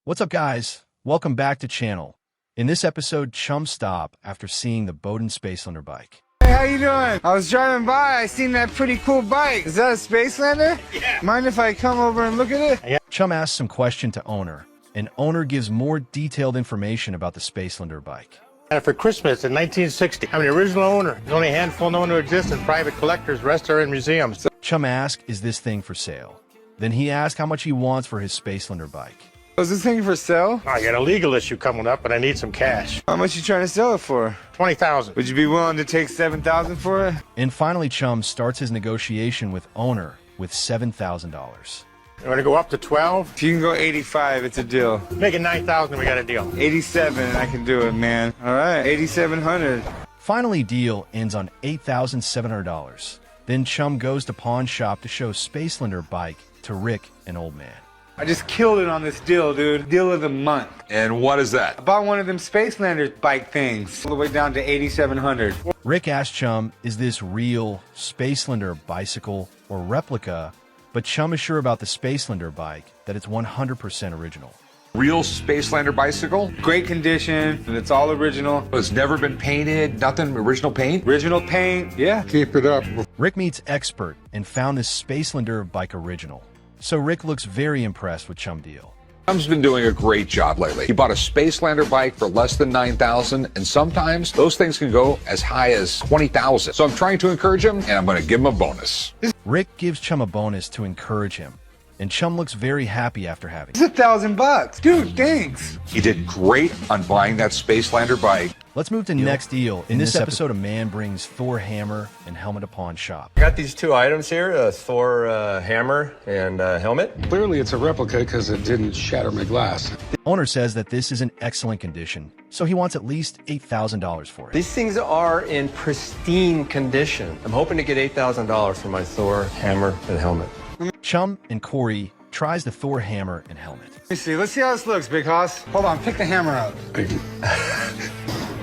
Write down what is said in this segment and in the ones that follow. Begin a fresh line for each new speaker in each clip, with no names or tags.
What's up, guys? Welcome back to channel. In this episode, Chum stop after seeing the Bowden Spacelander bike.
Hey, how you doing? I was driving by, I seen that pretty cool bike. Is that a Spacelander? Yeah. Mind if I come over and look at it?
Yeah. Chum asks some question to owner, and owner gives more detailed information about the Spacelander bike.
For Christmas in 1960, I'm the original owner. There's only a handful known to exist as private collectors. The rest are in museums.
Chum asks, is this thing for sale? Then he asks how much he wants for his Spacelander bike.
Is this thing for sale?
I got a legal issue coming up, but I need some cash.
How much you trying to sell it for?
$20,000.
Would you be willing to take $7,000 for it?
And finally, Chum starts his negotiation with owner with $7,000.
You want to go up to 12?
If you can go 85, it's a deal.
Make it 9,000, we got a deal.
87, and I can do it, man. All right, 8,700.
Finally, deal ends on $8,700. Then Chum goes to pawn shop to show Spacelander bike to Rick and Old Man.
I just killed it on this deal, dude. Deal of the month.
And what is that?
I bought one of them Spacelander bike things, all the way down to 8,700.
Rick asked Chum, is this real Spacelander bicycle or replica? But Chum is sure about the Spacelander bike, that it's 100% original.
Real Spacelander bicycle?
Great condition, and it's all original.
It's never been painted, nothing, original paint?
Original paint, yeah.
Keep it up.
Rick meets expert and found this Spacelander bike original. So Rick looks very impressed with Chum deal.
Chum's been doing a great job lately. He bought a Spacelander bike for less than $9,000, and sometimes those things can go as high as $20,000. So I'm trying to encourage him, and I'm going to give him a bonus.
Rick gives Chum a bonus to encourage him, and Chum looks very happy after having it.
It's $1,000. Dude, thanks.
He did great on buying that Spacelander bike.
Let's move to next deal. In this episode, a man brings Thor hammer and helmet to pawn shop.
I got these two items here, a Thor hammer and helmet.
Clearly it's a replica because it didn't shatter my glass.
The owner says that this is in excellent condition, so he wants at least $8,000 for it.
These things are in pristine condition. I'm hoping to get $8,000 for my Thor hammer and helmet.
Chum and Corey tries the Thor hammer and helmet.
Let me see. Let's see how this looks, Big Hoss. Hold on, pick the hammer up.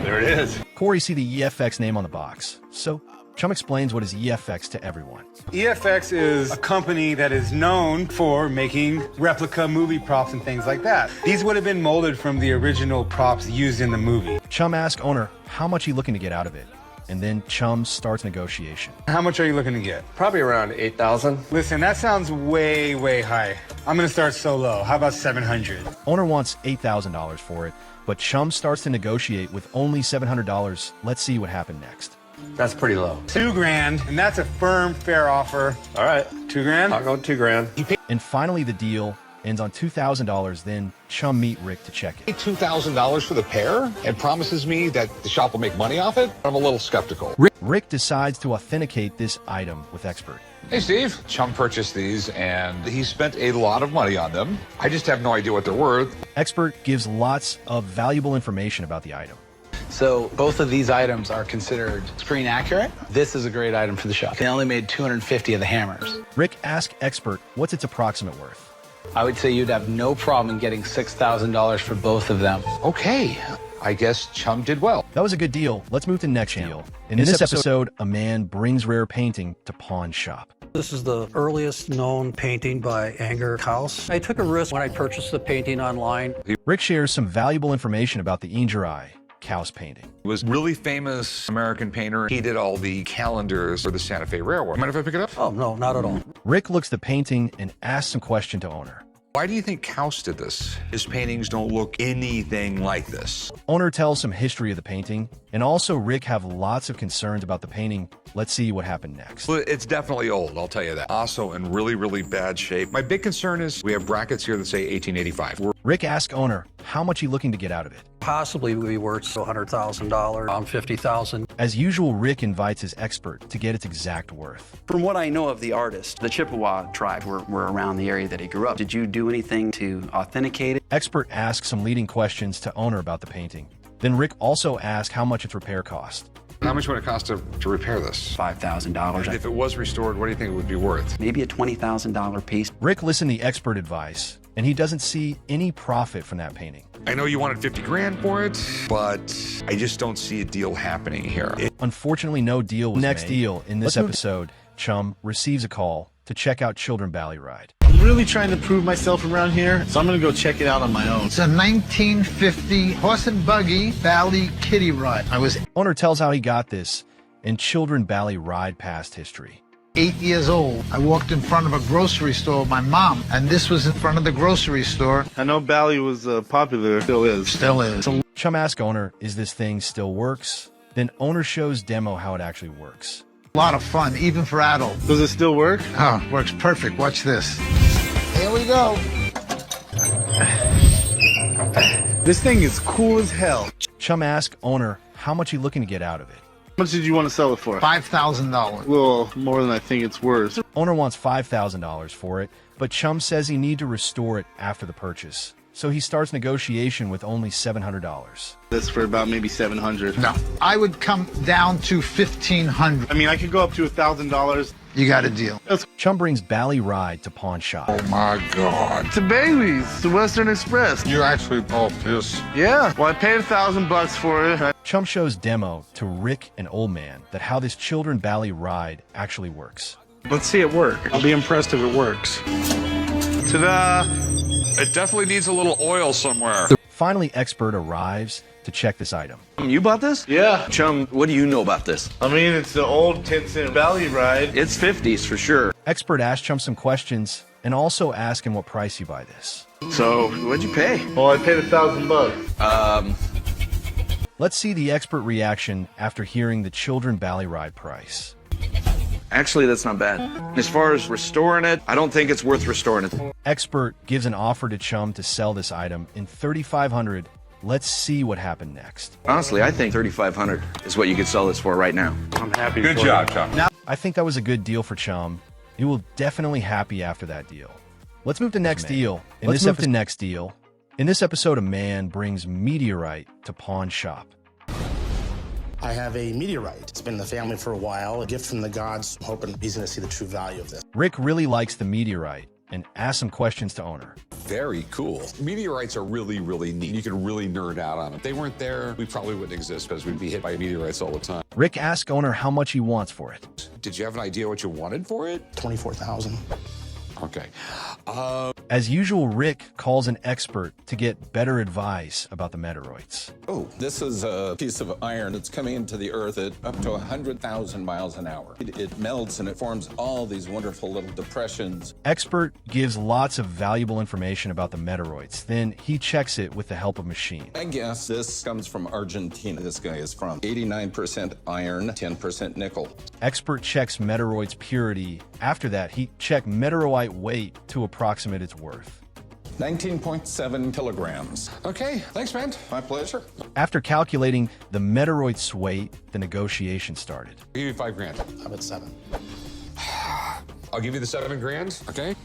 There it is.
Corey see the EFX name on the box, so Chum explains what is EFX to everyone.
EFX is a company that is known for making replica movie props and things like that. These would have been molded from the original props used in the movie.
Chum asks owner how much he's looking to get out of it, and then Chum starts negotiation.
How much are you looking to get?
Probably around 8,000.
Listen, that sounds way, way high. I'm gonna start so low. How about 700?
Owner wants $8,000 for it, but Chum starts to negotiate with only $700. Let's see what happened next.
That's pretty low.
$2,000, and that's a firm, fair offer.
All right.
$2,000?
I'll go $2,000.
And finally, the deal ends on $2,000. Then Chum meet Rick to check it.
$2,000 for the pair and promises me that the shop will make money off it? I'm a little skeptical.
Rick decides to authenticate this item with expert.
Hey, Steve. Chum purchased these, and he spent a lot of money on them. I just have no idea what they're worth.
Expert gives lots of valuable information about the item.
So both of these items are considered screen accurate. This is a great item for the shop. They only made 250 of the hammers.
Rick asks expert what's its approximate worth.
I would say you'd have no problem getting $6,000 for both of them.
Okay. I guess Chum did well.
That was a good deal. Let's move to next deal. In this episode, a man brings rare painting to pawn shop.
This is the earliest known painting by Anger Kaus. I took a risk when I purchased the painting online.
Rick shares some valuable information about the Anger Kaus painting.
He was a really famous American painter. He did all the calendars for the Santa Fe Railroad. Mind if I pick it up?
Oh, no, not at all.
Rick looks the painting and asks some question to owner.
Why do you think Kaus did this? His paintings don't look anything like this.
Owner tells some history of the painting, and also Rick have lots of concerns about the painting. Let's see what happened next.
Well, it's definitely old, I'll tell you that. Also in really, really bad shape. My big concern is we have brackets here that say 1885.
Rick asks owner how much he's looking to get out of it.
Possibly would be worth $100,000, around $50,000.
As usual, Rick invites his expert to get its exact worth.
From what I know of the artist, the Chippewa tribe were around the area that he grew up. Did you do anything to authenticate it?
Expert asks some leading questions to owner about the painting. Then Rick also asks how much its repair cost.
How much would it cost to repair this?
$5,000.
If it was restored, what do you think it would be worth?
Maybe a $20,000 piece.
Rick listened to the expert advice, and he doesn't see any profit from that painting.
I know you wanted 50 grand for it, but I just don't see a deal happening here.
Unfortunately, no deal was made. Next deal in this episode, Chum receives a call to check out Children Bally Ride.
I'm
really trying to prove myself around here, so I'm gonna go check it out on my own.
It's a 1950 horse and buggy Bally kiddie ride. I was
Owner tells how he got this and Children Bally ride past history.
8 years old. I walked in front of a grocery store with my mom, and this was in front of the grocery store.
I know Bally was popular. Still is.
Still is.
Chum asks owner, is this thing still works? Then owner shows demo how it actually works.
A lot of fun, even for adults.
Does it still work?
Oh, works perfect. Watch this. Here we go.
This thing is cool as hell.
Chum asks owner how much he looking to get out of it.
How much did you want to sell it for?
$5,000.
A little more than I think it's worth.
Owner wants $5,000 for it, but Chum says he need to restore it after the purchase. So he starts negotiation with only $700.
This for about maybe $700.
No, I would come down to $1,500.
I mean, I could go up to $1,000.
You got a deal.
Chum brings Bally ride to pawn shop.
Oh my God.
To Bailey's, to Western Express.
You actually bought this?
Yeah. Well, I paid $1,000 for it.
Chum shows demo to Rick and Old Man that how this Children Bally ride actually works.
Let's see it work. I'll be impressed if it works. Ta-da!
It definitely needs a little oil somewhere.
Finally, expert arrives to check this item.
You bought this?
Yeah.
Chum, what do you know about this?
I mean, it's the old 10-cent Bally ride.
It's 50s for sure.
Expert asks Chum some questions and also asks him what price you buy this.
So, what'd you pay?
Well, I paid $1,000.
Let's see the expert reaction after hearing the Children Bally ride price.
Actually, that's not bad. As far as restoring it, I don't think it's worth restoring it.
Expert gives an offer to Chum to sell this item in $3,500. Let's see what happened next.
Honestly, I think $3,500 is what you could sell this for right now.
I'm happy.
Good job, Chum.
I think that was a good deal for Chum. He will definitely happy after that deal. Let's move to next deal. In this episode, a man brings meteorite to pawn shop.
I have a meteorite. It's been in the family for a while, a gift from the gods. I'm hoping he's going to see the true value of this.
Rick really likes the meteorite and asks some questions to owner.
Very cool. Meteorites are really, really neat. You can really nerd out on them. If they weren't there, we probably wouldn't exist because we'd be hit by meteorites all the time.
Rick asks owner how much he wants for it.
Did you have an idea what you wanted for it?
$24,000.
Okay.
As usual, Rick calls an expert to get better advice about the meteoroids.
Oh, this is a piece of iron that's coming into the earth at up to 100,000 miles an hour. It melts and it forms all these wonderful little depressions.
Expert gives lots of valuable information about the meteoroids. Then he checks it with the help of machine.
I guess this comes from Argentina. This guy is from 89% iron, 10% nickel.
Expert checks meteoroids' purity. After that, he checked meteorite weight to approximate its worth.
19.7 kilograms.
Okay, thanks, man.
My pleasure.
After calculating the meteoroid's weight, the negotiation started.
I'll give you $5,000.
How about 7?
I'll give you the $7,000, okay?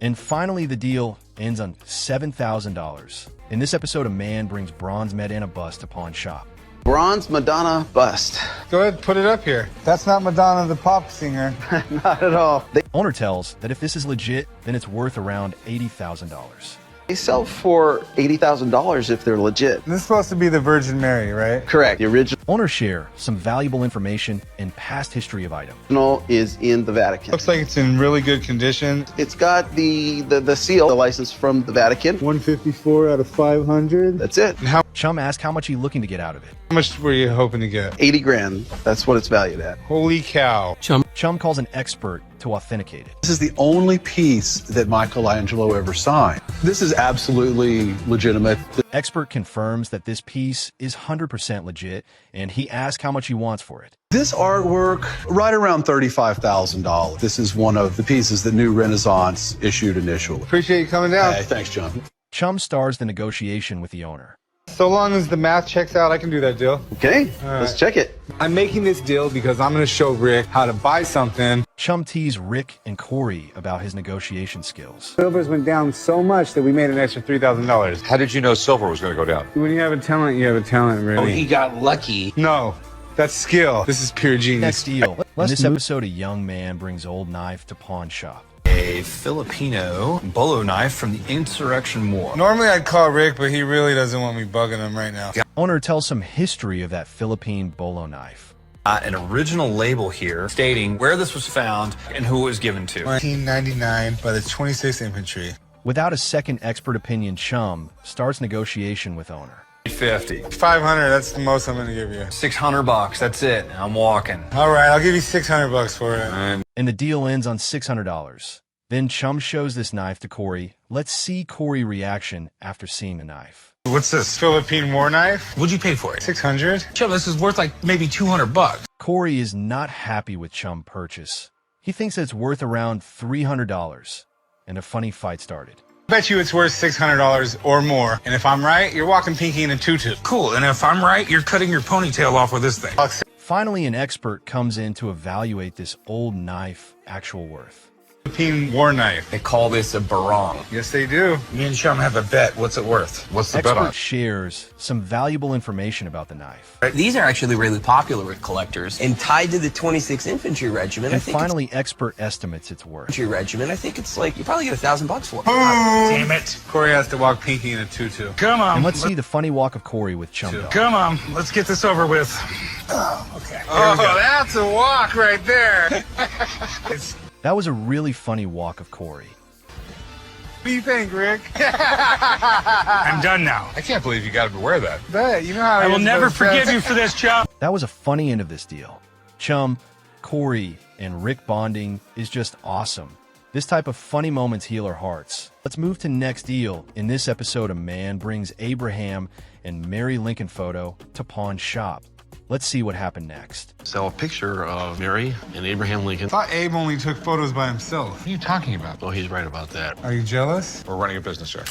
And finally, the deal ends on $7,000. In this episode, a man brings bronze med and a bust to pawn shop.
Bronze Madonna bust.
Go ahead, put it up here. That's not Madonna the pop singer.
Not at all.
Owner tells that if this is legit, then it's worth around $80,000.
They sell for $80,000 if they're legit.
This is supposed to be the Virgin Mary, right?
Correct. The
Owner share some valuable information and past history of item.
original is in the Vatican.
Looks like it's in really good condition.
It's got the seal, the license from the Vatican.
154 out of 500.
That's it.
Chum asked how much he looking to get out of it.
How much were you hoping to get?
$80,000. That's what it's valued at.
Holy cow.
Chum calls an expert to authenticate it.
This is the only piece that Michelangelo ever signed. This is absolutely legitimate.
The expert confirms that this piece is 100% legit, and he asks how much he wants for it.
This artwork, right around $35,000. This is one of the pieces that New Renaissance issued initially.
Appreciate you coming down.
Hey, thanks, John.
Chum starts the negotiation with the owner.
So long as the math checks out, I can do that deal.
Okay, let's check it.
I'm making this deal because I'm going to show Rick how to buy something.
Chum teased Rick and Corey about his negotiation skills.
Silver's went down so much that we made an extra $3,000.
How did you know silver was going to go down?
When you have a talent, you have a talent, really.
Oh, he got lucky.
No, that's skill. This is pure genius.
Next deal. In this episode, a young man brings old knife to pawn shop.
A Filipino bolo knife from the Insurrection War.
Normally I'd call Rick, but he really doesn't want me bugging him right now.
Owner tells some history of that Philippine bolo knife.
An original label here stating where this was found and who it was given to.
1999 by the 26th Infantry.
Without a second expert opinion, Chum starts negotiation with owner.
50.
500, that's the most I'm gonna give you.
$600, that's it. I'm walking.
All right, I'll give you $600 for it.
And the deal ends on $600. Then Chum shows this knife to Corey. Let's see Corey's reaction after seeing the knife.
What's this?
Philippine war knife.
What'd you pay for it?
600.
Chum, this is worth like maybe $200.
Corey is not happy with Chum's purchase. He thinks it's worth around $300. And a funny fight started.
I bet you it's worth $600 or more. And if I'm right, you're walking pinky in a tutu.
Cool, and if I'm right, you're cutting your ponytail off with this thing.
Finally, an expert comes in to evaluate this old knife actual worth.
Philippine war knife.
They call this a barong.
Yes, they do.
Me and Chum have a bet. What's it worth? What's the bet on?
Expert shares some valuable information about the knife.
These are actually really popular with collectors and tied to the 26th Infantry Regiment.
And finally, expert estimates its worth.
Infantry Regiment, I think it's like, you probably get $1,000 for it.
Damn it. Corey has to walk pinky in a tutu.
Come on.
And let's see the funny walk of Corey with Chum Dog.
Come on, let's get this over with.
Oh, okay. Oh, that's a walk right there.
That was a really funny walk of Corey.
What do you think, Rick?
I'm done now.
I can't believe you got him to wear that.
Bet, you know how
I will never forgive you for this, Chum.
That was a funny end of this deal. Chum, Corey, and Rick bonding is just awesome. This type of funny moments heal our hearts. Let's move to next deal. In this episode, a man brings Abraham and Mary Lincoln photo to pawn shop. Let's see what happened next.
Sell a picture of Mary and Abraham Lincoln.
I thought Abe only took photos by himself.
What are you talking about?
Oh, he's right about that.
Are you jealous?
We're running a business here.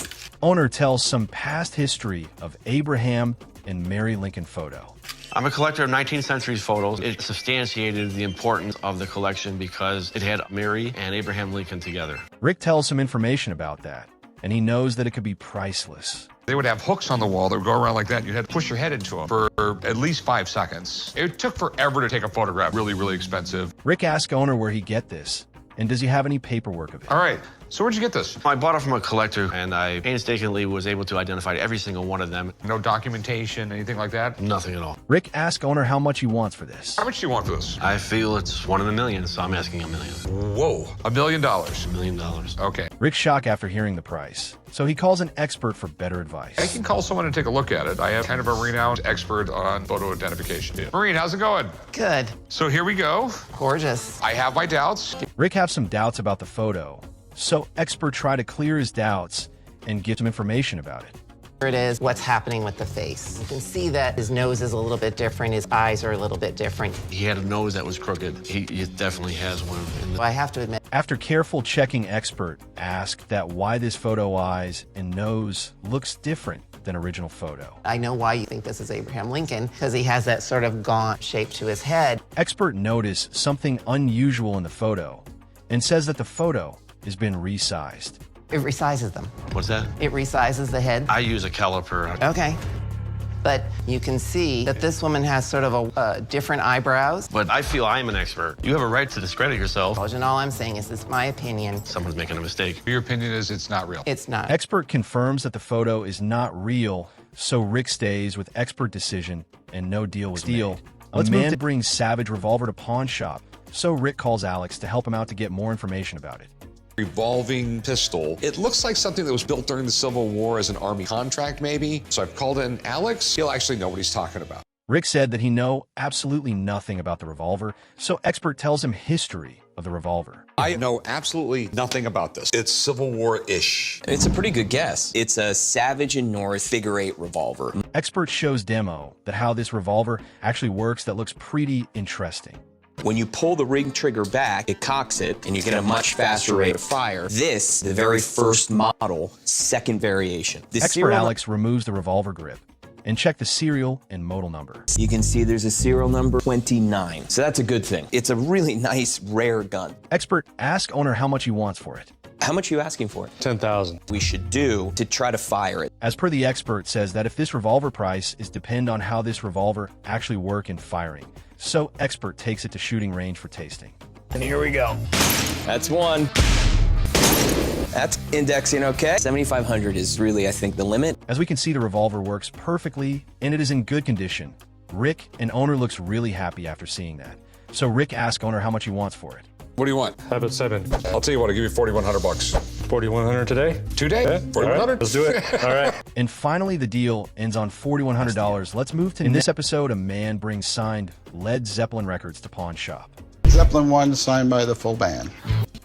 Owner tells some past history of Abraham and Mary Lincoln photo.
I'm a collector of 19th century photos. It substantiated the importance of the collection because it had Mary and Abraham Lincoln together.
Rick tells some information about that, and he knows that it could be priceless.
They would have hooks on the wall that would go around like that. You had to push your head into them for at least 5 seconds. It took forever to take a photograph. Really, really expensive.
Rick asks owner where he get this, and does he have any paperwork of it?
All right, so where'd you get this?
I bought it from a collector, and I painstakingly was able to identify every single one of them.
No documentation, anything like that?
Nothing at all.
Rick asks owner how much he wants for this.
How much do you want for this?
I feel it's one in a million, so I'm asking $1 million.
Whoa, $1 million.
$1 million.
Okay.
Rick's shocked after hearing the price, so he calls an expert for better advice.
I can call someone and take a look at it. I have kind of a renowned expert on photo identification. Maureen, how's it going?
Good.
So here we go.
Gorgeous.
I have my doubts.
Rick has some doubts about the photo, so expert try to clear his doubts and give some information about it.
Here it is, what's happening with the face. You can see that his nose is a little bit different, his eyes are a little bit different.
He had a nose that was crooked. He definitely has one.
I have to admit.
After careful checking, expert asked that why this photo eyes and nose looks different than original photo.
I know why you think this is Abraham Lincoln, because he has that sort of gaunt shape to his head.
Expert noticed something unusual in the photo and says that the photo has been resized.
It resizes them.
What's that?
It resizes the head.
I use a caliper.
Okay. But you can see that this woman has sort of a different eyebrows.
But I feel I'm an expert. You have a right to discredit yourself.
And all I'm saying is this is my opinion.
Someone's making a mistake.
Your opinion is it's not real.
It's not.
Expert confirms that the photo is not real, so Rick stays with expert decision and no deal was made. A man brings Savage revolver to pawn shop, so Rick calls Alex to help him out to get more information about it.
Revolving pistol. It looks like something that was built during the Civil War as an Army contract, maybe. So I've called in Alex. He'll actually know what he's talking about.
Rick said that he know absolutely nothing about the revolver, so expert tells him history of the revolver.
I know absolutely nothing about this. It's Civil War-ish.
It's a pretty good guess. It's a Savage and North figure 8 revolver.
Expert shows demo that how this revolver actually works that looks pretty interesting.
When you pull the ring trigger back, it cocks it, and you get a much faster rate of fire. This, the very first model, second variation. The
Expert Alex removes the revolver grip and check the serial and model number.
You can see there's a serial number 29, so that's a good thing. It's a really nice, rare gun.
Expert asks owner how much he wants for it.
How much are you asking for it?
$10,000.
We should do to try to fire it.
As per the expert says that if this revolver price is depend on how this revolver actually work in firing. So expert takes it to shooting range for tasting.
And here we go. That's one. That's indexing okay. 7,500 is really, I think, the limit.
As we can see, the revolver works perfectly and it is in good condition. Rick, an owner, looks really happy after seeing that. So Rick asks owner how much he wants for it.
What do you want?
How about 7?
I'll tell you what, I'll give you $4,100.
4,100 today?
Today?
Yeah.
4,100?
Right. Let's do it. All right.
And finally, the deal ends on $4,100. Let's move to in this episode, a man brings signed Led Zeppelin records to pawn shop.
Zeppelin 1 signed by the full band.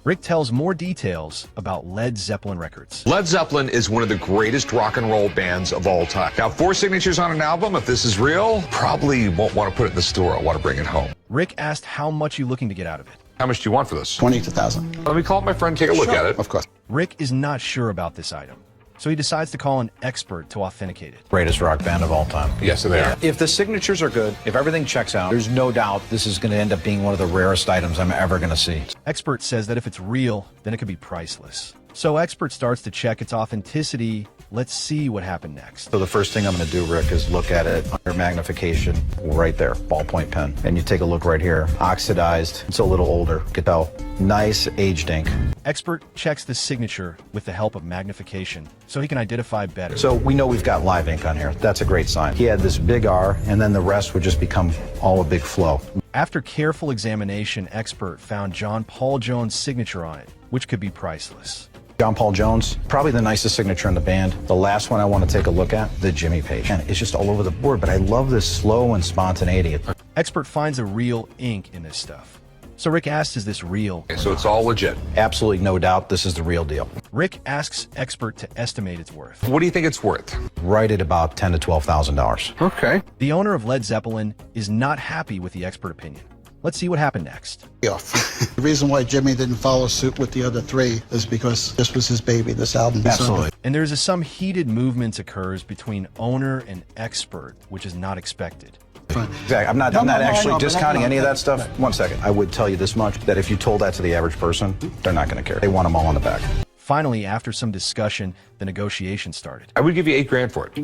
Rick tells more details about Led Zeppelin records.
Led Zeppelin is one of the greatest rock and roll bands of all time. Now, 4 signatures on an album, if this is real, probably won't want to put it in the store. I want to bring it home.
Rick asked how much you looking to get out of it.
How much do you want for this?
22,000.
Let me call up my friend, take a look at it.
Of course.
Rick is not sure about this item, so he decides to call an expert to authenticate it.
Greatest rock band of all time.
Yes, they are.
If the signatures are good, if everything checks out, there's no doubt this is going to end up being one of the rarest items I'm ever going to see.
Expert says that if it's real, then it could be priceless. So expert starts to check its authenticity. Let's see what happened next.
So the first thing I'm going to do, Rick, is look at it under magnification right there, ballpoint pen. And you take a look right here, oxidized. It's a little older. You can tell, nice aged ink.
Expert checks the signature with the help of magnification so he can identify better.
So we know we've got live ink on here. That's a great sign. He had this big R, and then the rest would just become all a big flow.
After careful examination, expert found John Paul Jones' signature on it, which could be priceless.
John Paul Jones, probably the nicest signature in the band. The last one I want to take a look at, the Jimmy Page. And it's just all over the board, but I love this slow and spontaneity.
Expert finds a real ink in this stuff. So Rick asks, is this real?
Okay, so it's all legit.
Absolutely no doubt this is the real deal.
Rick asks expert to estimate its worth.
What do you think it's worth?
Right at about $10,000 to $12,000.
Okay.
The owner of Led Zeppelin is not happy with the expert opinion. Let's see what happened next.
The reason why Jimmy didn't follow suit with the other 3 is because this was his baby, this album.
Absolutely.
And there's some heated movements occurs between owner and expert, which is not expected.
Exactly. I'm not actually discounting any of that stuff. 1 second. I would tell you this much, that if you told that to the average person, they're not going to care. They want them all on the back.
Finally, after some discussion, the negotiation started.
I would give you $8,000 for it.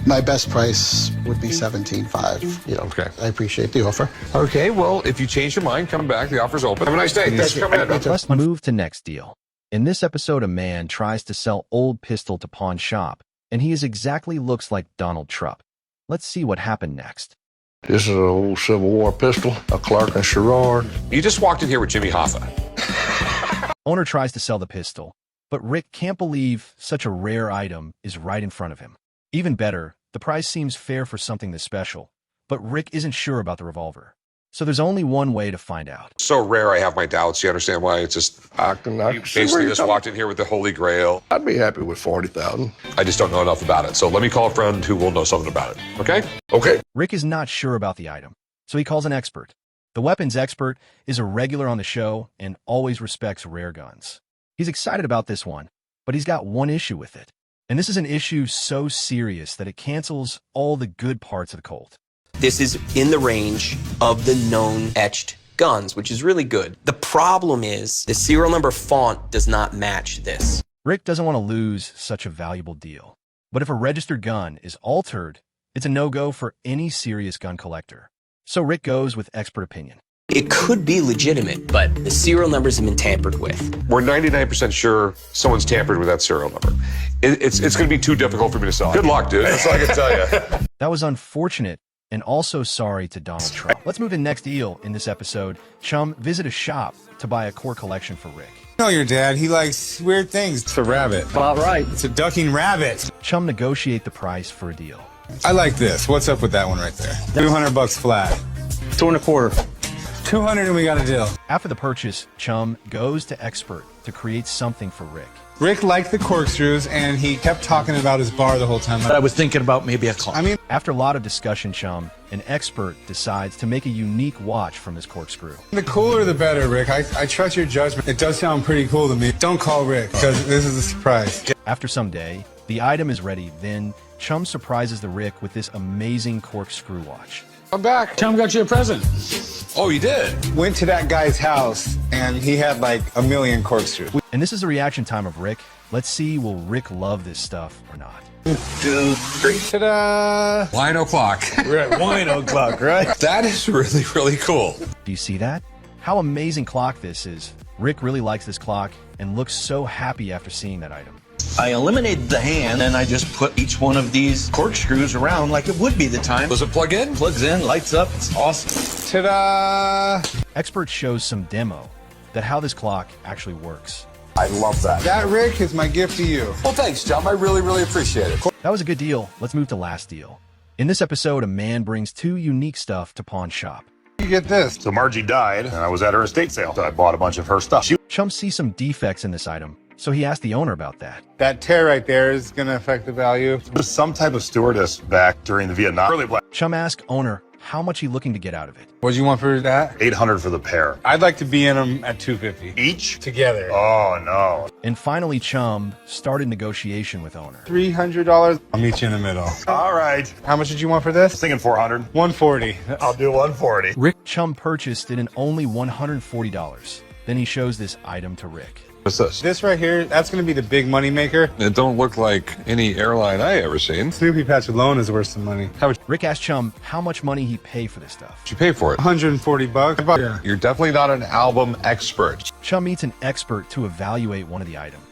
My best price would be $17,500. You know,
okay.
I appreciate the offer.
Okay, well, if you change your mind, come back. The offer's open. Have a nice day. Thanks for coming in.
Let's move to next deal. In this episode, a man tries to sell old pistol to pawn shop, and he exactly looks like Donald Trump. Let's see what happened next.
This is an old Civil War pistol, a Clark and Sherrard.
You just walked in here with Jimmy Hoffa.
Owner tries to sell the pistol, but Rick can't believe such a rare item is right in front of him. Even better, the price seems fair for something this special, but Rick isn't sure about the revolver. So there's only one way to find out.
So rare, I have my doubts. You understand why? It's just,
you
basically just walked in here with the Holy Grail.
I'd be happy with $40,000.
I just don't know enough about it. So let me call a friend who will know something about it. Okay? Okay.
Rick is not sure about the item, so he calls an expert. The weapons expert is a regular on the show and always respects rare guns. He's excited about this one, but he's got one issue with it. And this is an issue so serious that it cancels all the good parts of the Colt.
This is in the range of the known etched guns, which is really good. The problem is the serial number font does not match this.
Rick doesn't want to lose such a valuable deal. But if a registered gun is altered, it's a no-go for any serious gun collector. So Rick goes with expert opinion.
It could be legitimate, but the serial numbers have been tampered with.
We're 99% sure someone's tampered with that serial number. It's going to be too difficult for me to sell. Good luck, dude. That's all I can tell you.
That was unfortunate, and also sorry to Donald Trump. Let's move to next deal in this episode. Chum visit a shop to buy a core collection for Rick.
You know your dad, he likes weird things. It's a rabbit.
About right.
It's a ducking rabbit.
Chum negotiate the price for a deal.
I like this. What's up with that one right there? $200 flat.
225.
200 and we got a deal.
After the purchase, Chum goes to expert to create something for Rick.
Rick liked the corkscrews, and he kept talking about his bar the whole time.
I was thinking about maybe a clock.
After a lot of discussion, Chum, an expert decides to make a unique watch from this corkscrew.
The cooler the better, Rick. I trust your judgment. It does sound pretty cool to me. Don't call Rick, because this is a surprise.
After some day, the item is ready. Then Chum surprises the Rick with this amazing corkscrew watch.
I'm back.
Chum got you a present.
Oh, you did?
Went to that guy's house, and he had like a million corkscrews.
And this is the reaction time of Rick. Let's see, will Rick love this stuff or not?
1, 2, 3.
Ta-da!
Wine o'clock.
We're at wine o'clock, right?
That is really, really cool.
Do you see that? How amazing clock this is. Rick really likes this clock and looks so happy after seeing that item.
I eliminated the hand and I just put each one of these corkscrews around like it would be the time.
Does it plug in?
Plugs in, lights up, it's awesome.
Ta-da!
Expert shows some demo that how this clock actually works.
I love that.
That, Rick, is my gift to you.
Well, thanks, Chum. I really, really appreciate it.
That was a good deal. Let's move to last deal. In this episode, a man brings two unique stuff to pawn shop.
You get this.
So Margie died, and I was at her estate sale. So I bought a bunch of her stuff.
Chum sees some defects in this item, so he asked the owner about that.
That tear right there is going to affect the value.
There's some type of stewardess back during the Vietnam. Early black.
Chum asked owner how much he looking to get out of it.
What do you want for that?
$800 for the pair.
I'd like to be in them at $250
Each?
together.
Oh, no.
And finally, Chum started negotiation with owner.
$300. I'll meet you in the middle.
All right.
How much did you want for this?
Thinking $400.
$140.
I'll do $140.
Rick Chum purchased it in only $140. Then he shows this item to Rick.
What's this?
This right here, that's going to be the big money maker.
It don't look like any airline I ever seen.
Snoopy Patch alone is worth some money.
Rick asked Chum how much money he pay for this stuff.
Did you pay for it?
$140. Yeah.
You're definitely not an album expert.
Chum meets an expert to evaluate one of the items.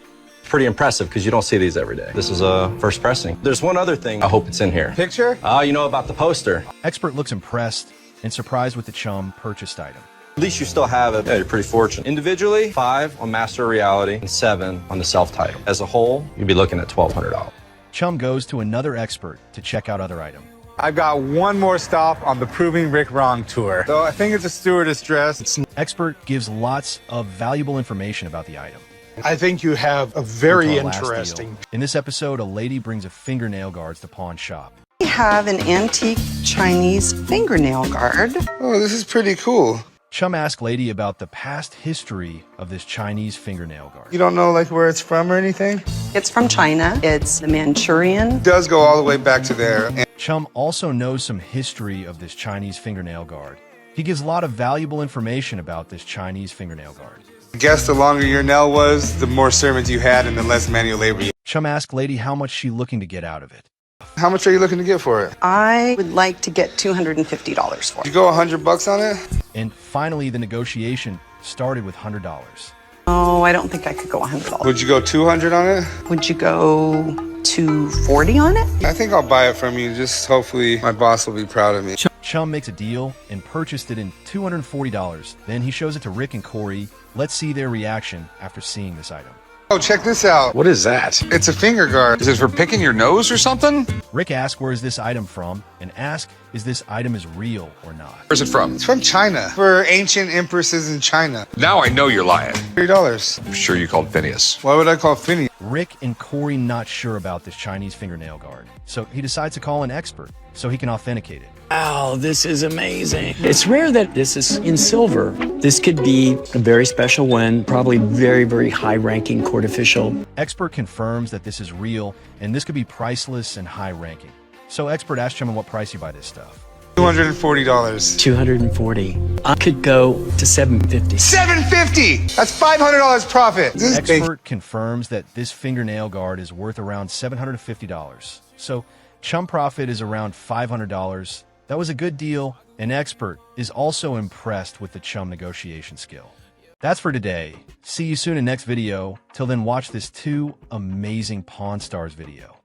Pretty impressive because you don't see these every day. This is a first pressing. There's one other thing I hope it's in here.
Picture?
You know about the poster.
Expert looks impressed and surprised with the Chum purchased item.
At least you still have it. Yeah, you're pretty fortunate. Individually, 5 on Master Reality and 7 on the self-title. As a whole, you'd be looking at $1,200.
Chum goes to another expert to check out other item.
I've got one more stop on the Proving Rick Wrong tour. So I think it's a stewardess dress.
Expert gives lots of valuable information about the item.
I think you have a very
Our last
interesting.
deal. In this episode, a lady brings a fingernail guards to pawn shop.
We have an antique Chinese fingernail guard.
Oh, this is pretty cool.
Chum asked lady about the past history of this Chinese fingernail guard.
You don't know like where it's from or anything?
It's from China. It's the Manchurian.
It does go all the way back to there.
Chum also knows some history of this Chinese fingernail guard. He gives a lot of valuable information about this Chinese fingernail guard.
I guess the longer your nail was, the more sermons you had and the less manual labor you had.
Chum asked lady how much she looking to get out of it.
How much are you looking to get for it?
I would like to get $250 for it.
You go $100 on it?
And finally, the negotiation started with $100.
Oh, I don't think I could go $100.
Would you go $200 on it?
Would you go $240 on it?
I think I'll buy it from you. Just hopefully my boss will be proud of me.
Chum makes a deal and purchased it in $240. Then he shows it to Rick and Corey. Let's see their reaction after seeing this item.
Oh, check this out.
What is that?
It's a finger guard.
Is it for picking your nose or something?
Rick asks where is this item from and asks is this item is real or not.
Where's it from?
It's from China. For ancient empresses in China.
Now I know you're lying.
$3.
I'm sure you called Phineas.
Why would I call Phineas?
Rick and Corey not sure about this Chinese fingernail guard. So he decides to call an expert so he can authenticate it.
Wow, this is amazing. It's rare that this is in silver. This could be a very special one, probably very, very high-ranking court official.
Expert confirms that this is real, and this could be priceless and high-ranking. So expert asks him what price you buy this stuff.
$240.
$240. I could go to $750.
$750! That's $500 profit. This
expert confirms that this fingernail guard is worth around $750. So Chum profit is around $500. That was a good deal. An expert is also impressed with the Chum negotiation skill. That's for today. See you soon in next video. Till then, watch this 2 amazing Pawn Stars video.